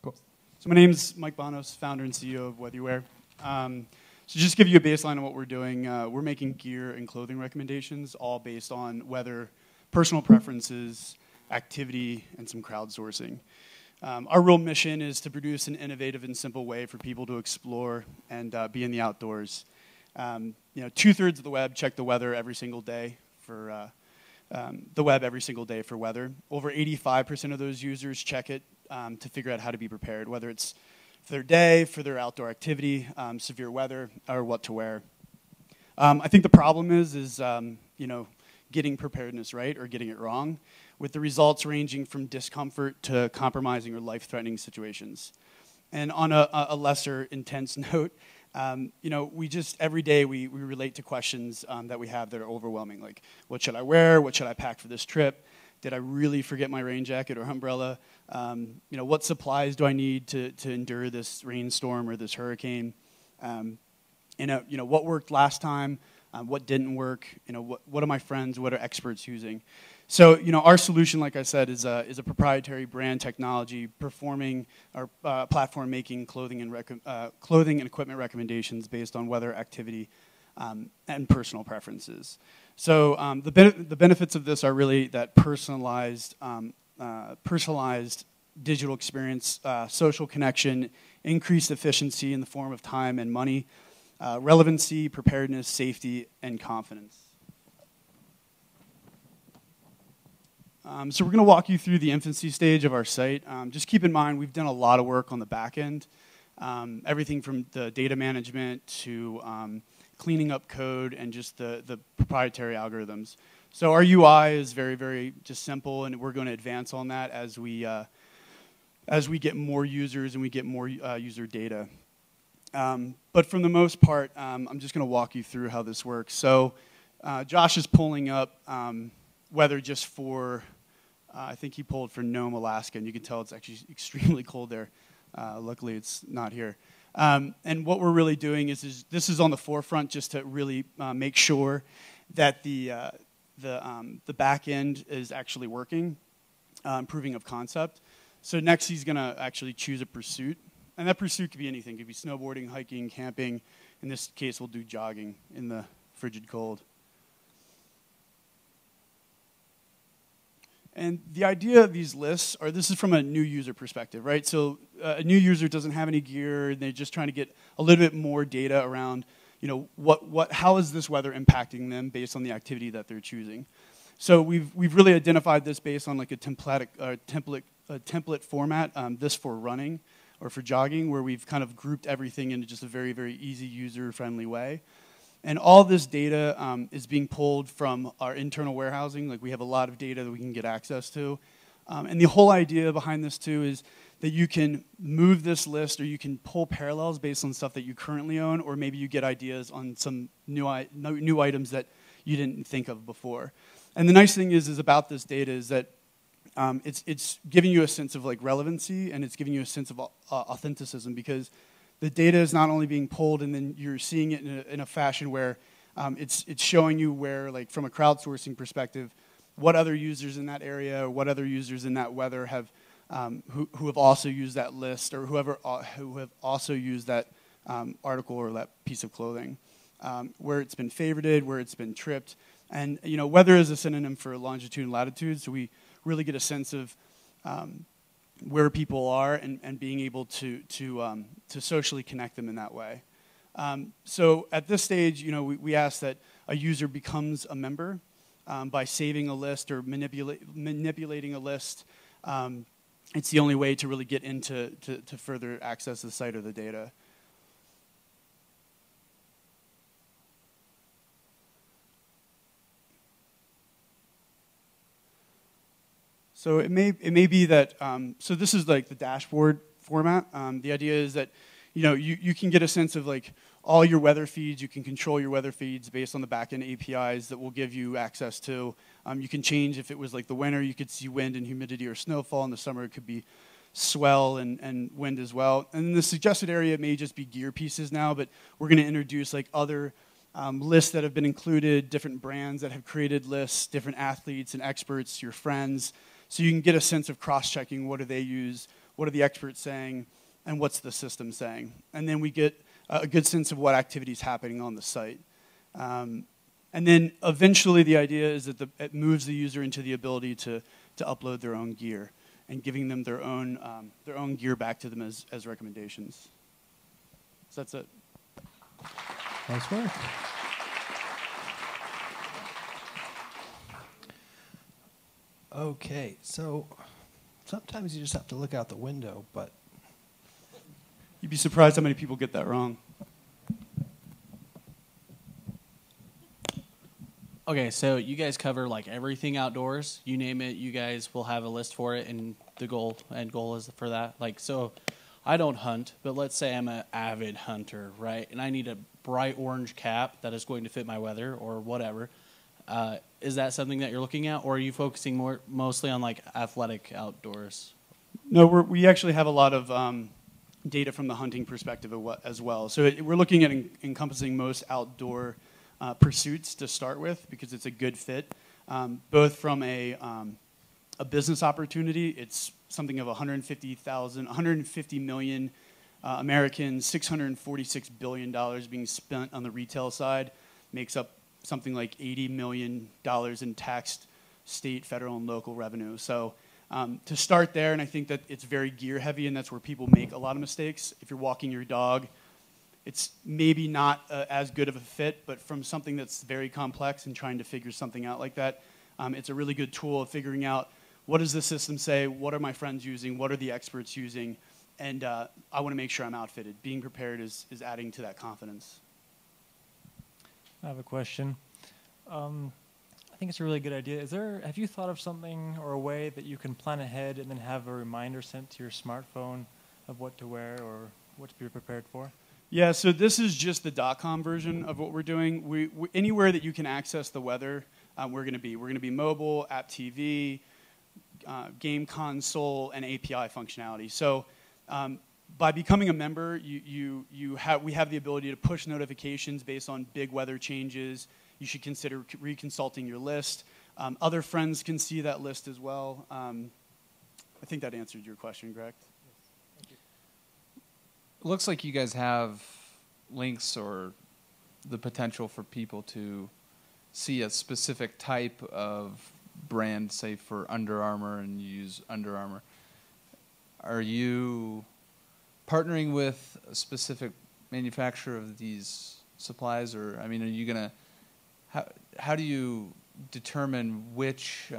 Cool. So my name's Mike Bonos, founder and CEO of WeatherYouWear. So just to give you a baseline of what we're doing, we're making gear and clothing recommendations all based on weather, personal preferences, activity, and some crowdsourcing. Our real mission is to produce an innovative and simple way for people to explore and be in the outdoors. 2/3 of the web check the weather every single day for weather. Over 85% of those users check it to figure out how to be prepared, whether it's for their day, for their outdoor activity, severe weather, or what to wear. I think the problem is getting preparedness right or getting it wrong, with the results ranging from discomfort to compromising or life-threatening situations. And on a lesser intense note, we just, every day we relate to questions that we have that are overwhelming, like, what should I wear? What should I pack for this trip? Did I really forget my rain jacket or umbrella? What supplies do I need to endure this rainstorm or this hurricane? What worked last time? What didn't work? What are my friends? What are experts using? So, our solution, like I said, is a proprietary brand technology performing our platform making clothing and equipment recommendations based on weather, activity, and personal preferences. So the benefits of this are really that personalized digital experience, social connection, increased efficiency in the form of time and money, relevancy, preparedness, safety, and confidence. So we're going to walk you through the infancy stage of our site. Just keep in mind, we've done a lot of work on the back end, everything from the data management to cleaning up code and just the proprietary algorithms. So our UI is very, very just simple, and we're going to advance on that as we get more users and we get more user data. But for the most part, I'm just going to walk you through how this works. So Josh is pulling up weather just for, I think he pulled for Nome, Alaska, and you can tell it's actually extremely cold there. Luckily, it's not here. And what we're really doing is this is on the forefront just to really make sure that the back end is actually working, proving of concept. So next he's going to actually choose a pursuit. And that pursuit could be anything. It could be snowboarding, hiking, camping. In this case, we'll do jogging in the frigid cold. And the idea of these lists are, this is from a new user perspective, right? So a new user doesn't have any gear, and they're just trying to get a little bit more data around, how is this weather impacting them based on the activity that they're choosing. So we've really identified this based on like a template format, this for running or for jogging, where we've kind of grouped everything into just a very, very easy user-friendly way. And all this data is being pulled from our internal warehousing. Like, we have a lot of data that we can get access to. And the whole idea behind this, too, is that you can move this list, or you can pull parallels based on stuff that you currently own, or maybe you get ideas on some new items that you didn't think of before. And the nice thing is about this data is that it's giving you a sense of like relevancy, and it's giving you a sense of authenticism, because the data is not only being pulled and then you're seeing it in a fashion where it's showing you where, like, from a crowdsourcing perspective, what other users in that area or what other users in that weather have who have also used that list, or who have also used that article or that piece of clothing, where it's been favorited, where it's been tripped. And weather is a synonym for longitude and latitude, so we really get a sense of where people are and being able to socially connect them in that way. So at this stage, we ask that a user becomes a member by saving a list or manipulating a list. It's the only way to really get into to further access the site or the data. So it may be that, so this is like the dashboard format. The idea is that, you can get a sense of like all your weather feeds. You can control your weather feeds based on the backend APIs that will give you access to. You can change, if it was like the winter, you could see wind and humidity or snowfall. In the summer, it could be swell and wind as well. And the suggested area may just be gear pieces now, but we're going to introduce like other lists that have been included, different brands that have created lists, different athletes and experts, your friends, So you can get a sense of cross-checking. What do they use? What are the experts saying? And what's the system saying? And then we get a good sense of what activity is happening on the site. And then eventually the idea is that it moves the user into the ability to upload their own gear and giving them their own gear back to them as recommendations. So that's it. Nice work. Okay, so sometimes you just have to look out the window, but You'd be surprised how many people get that wrong. Okay, so you guys cover like everything outdoors. You name it, you guys will have a list for it, and the goal is for that. Like, so I don't hunt, but let's say I'm an avid hunter, right? And I need a bright orange cap that is going to fit my weather or whatever. Is that something that you're looking at, or are you focusing mostly on like athletic outdoors? No, we actually have a lot of data from the hunting perspective as well. So we're looking at encompassing most outdoor pursuits to start with because it's a good fit, both from a business opportunity. It's something of 150 million Americans, $646 billion being spent on the retail side, makes up something like $80 million in taxed state, federal, and local revenue. So to start there, and I think that it's very gear heavy, and that's where people make a lot of mistakes. If you're walking your dog, it's maybe not as good of a fit, but from something that's very complex and trying to figure something out like that, it's a really good tool of figuring out what does the system say, what are my friends using, what are the experts using, and I want to make sure I'm outfitted. Being prepared is adding to that confidence. I have a question. I think it's a really good idea. Have you thought of something or a way that you can plan ahead and then have a reminder sent to your smartphone of what to wear or what to be prepared for? Yeah, so this is just the .com version of what we're doing. We anywhere that you can access the weather, we're going to be. We're going to be mobile, app TV, game console, and API functionality. So by becoming a member, we have the ability to push notifications based on big weather changes. You should consider reconsulting your list. Other friends can see that list as well. I think that answered your question, correct? Yes. Thank you. It looks like you guys have links or the potential for people to see a specific type of brand, say for Under Armour, and you use Under Armour. Are you partnering with a specific manufacturer of these supplies, or I mean, are you gonna? How do you determine which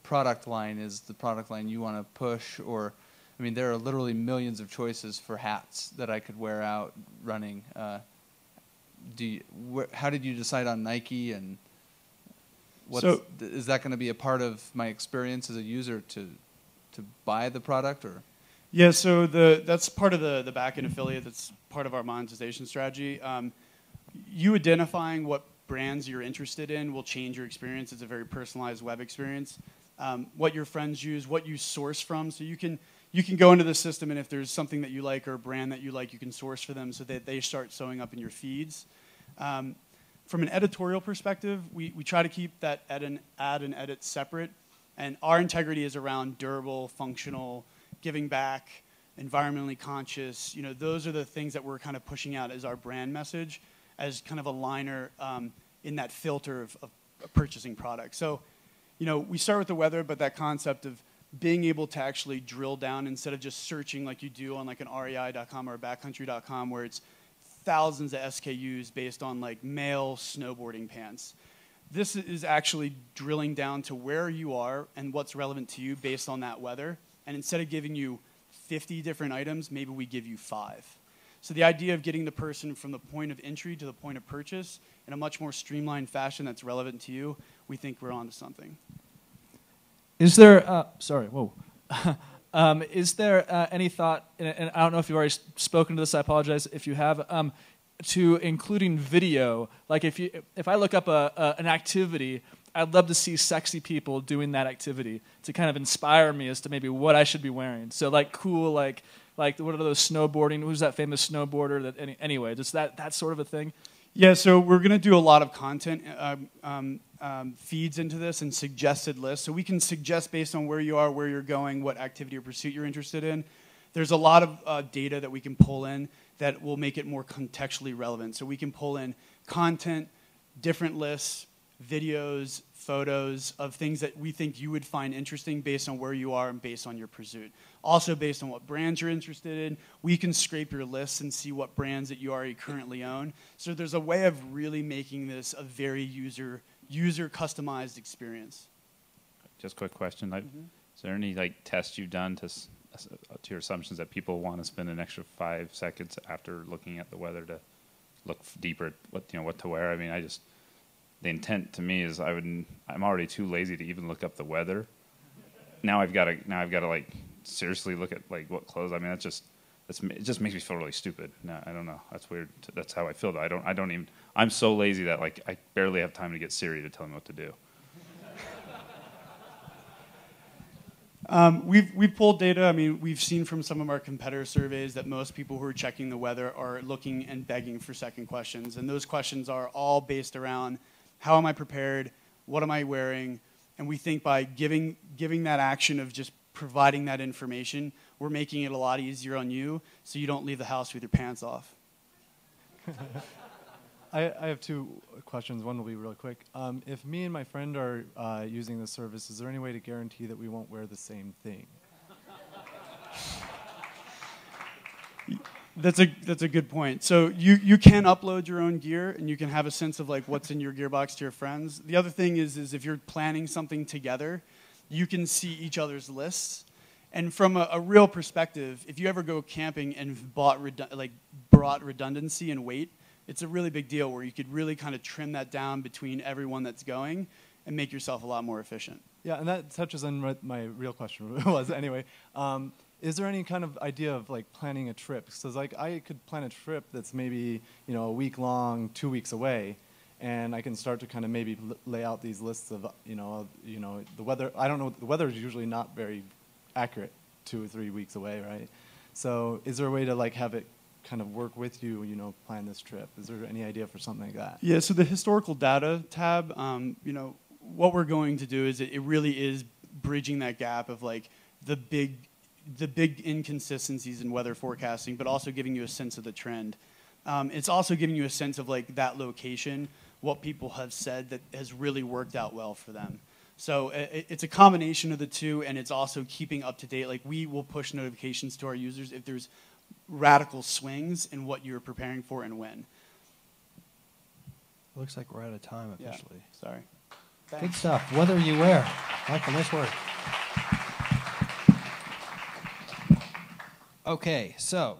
product line is the product line you want to push? Or, I mean, there are literally millions of choices for hats that I could wear out running. How did you decide on Nike, and is that going to be a part of my experience as a user to buy the product, or? Yeah, so that's part of the back-end affiliate. That's part of our monetization strategy. You identifying what brands you're interested in will change your experience. It's a very personalized web experience. What your friends use, what you source from, so you can go into the system, and if there's something that you like or a brand that you like, you can source for them so that they start showing up in your feeds. From an editorial perspective, we try to keep that add and edit separate, and our integrity is around durable, functional, giving back, environmentally conscious. You know, those are the things that we're kind of pushing out as our brand message, as kind of a liner in that filter of purchasing products. So, you know, we start with the weather, but that concept of being able to actually drill down instead of just searching like you do on like an REI.com or a backcountry.com where it's thousands of SKUs based on like male snowboarding pants. This is actually drilling down to where you are and what's relevant to you based on that weather. And instead of giving you 50 different items, maybe we give you 5. So the idea of getting the person from the point of entry to the point of purchase in a much more streamlined fashion that's relevant to you, we think we're onto something. Is there, is there any thought, and I don't know if you've already spoken to this, I apologize if you have, to including video? Like if I look up an activity, I'd love to see sexy people doing that activity to kind of inspire me as to maybe what I should be wearing. So like cool, like what are those snowboarding? Who's that famous snowboarder? That anyway, just that sort of a thing. Yeah, so we're going to do a lot of content. feeds into this and suggested lists. So we can suggest based on where you are, where you're going, what activity or pursuit you're interested in. There's a lot of data that we can pull in that will make it more contextually relevant. So we can pull in content, different lists, videos, photos of things that we think you would find interesting based on where you are and based on your pursuit. Also based on what brands you're interested in, we can scrape your lists and see what brands that you already currently own. So there's a way of really making this a very user customized experience. Just a quick question. Is there any tests you've done to your assumptions that people want to spend an extra 5 seconds after looking at the weather to look deeper at what to wear? I mean, the intent to me is I'm already too lazy to even look up the weather. Now I've got to seriously look at what clothes. I mean, it just makes me feel really stupid. No, I don't know. That's weird. That's how I feel. I don't even. I'm so lazy that I barely have time to get Siri to tell me what to do. We've pulled data. I mean, we've seen from some of our competitor surveys that most people who are checking the weather are looking and begging for second questions. And those questions are all based around how am I prepared, what am I wearing, and we think by giving that action of just providing that information, we're making it a lot easier on you so you don't leave the house with your pants off. I have 2 questions. One will be real quick. If me and my friend are using this service, is there any way to guarantee that we won't wear the same thing? That's a good point. So you can upload your own gear, and you can have a sense of what's in your gearbox to your friends. The other thing is if you're planning something together, you can see each other's lists. And from a real perspective, if you ever go camping and brought redundancy and weight, it's a really big deal where you could really kind of trim that down between everyone that's going and make yourself a lot more efficient. Yeah, and that touches on what my real question was anyway. Is there any kind of idea of planning a trip? Because I could plan a trip that's maybe a week long, 2 weeks away, and I can start to kind of maybe lay out these lists of the weather. I don't know. The weather is usually not very accurate 2 or 3 weeks away, right? So is there a way to have it kind of work with you, plan this trip? Is there any idea for something like that? Yeah, so the historical data tab, what we're going to do is it really is bridging that gap of the big inconsistencies in weather forecasting, but also giving you a sense of the trend. It's also giving you a sense of that location, what people have said that has really worked out well for them. So it's a combination of the two, and it's also keeping up to date. We will push notifications to our users if there's radical swings in what you're preparing for and when. Looks like we're out of time officially. Yeah, sorry. Good stuff. WeatherYouWear. Michael, nice work. Okay, so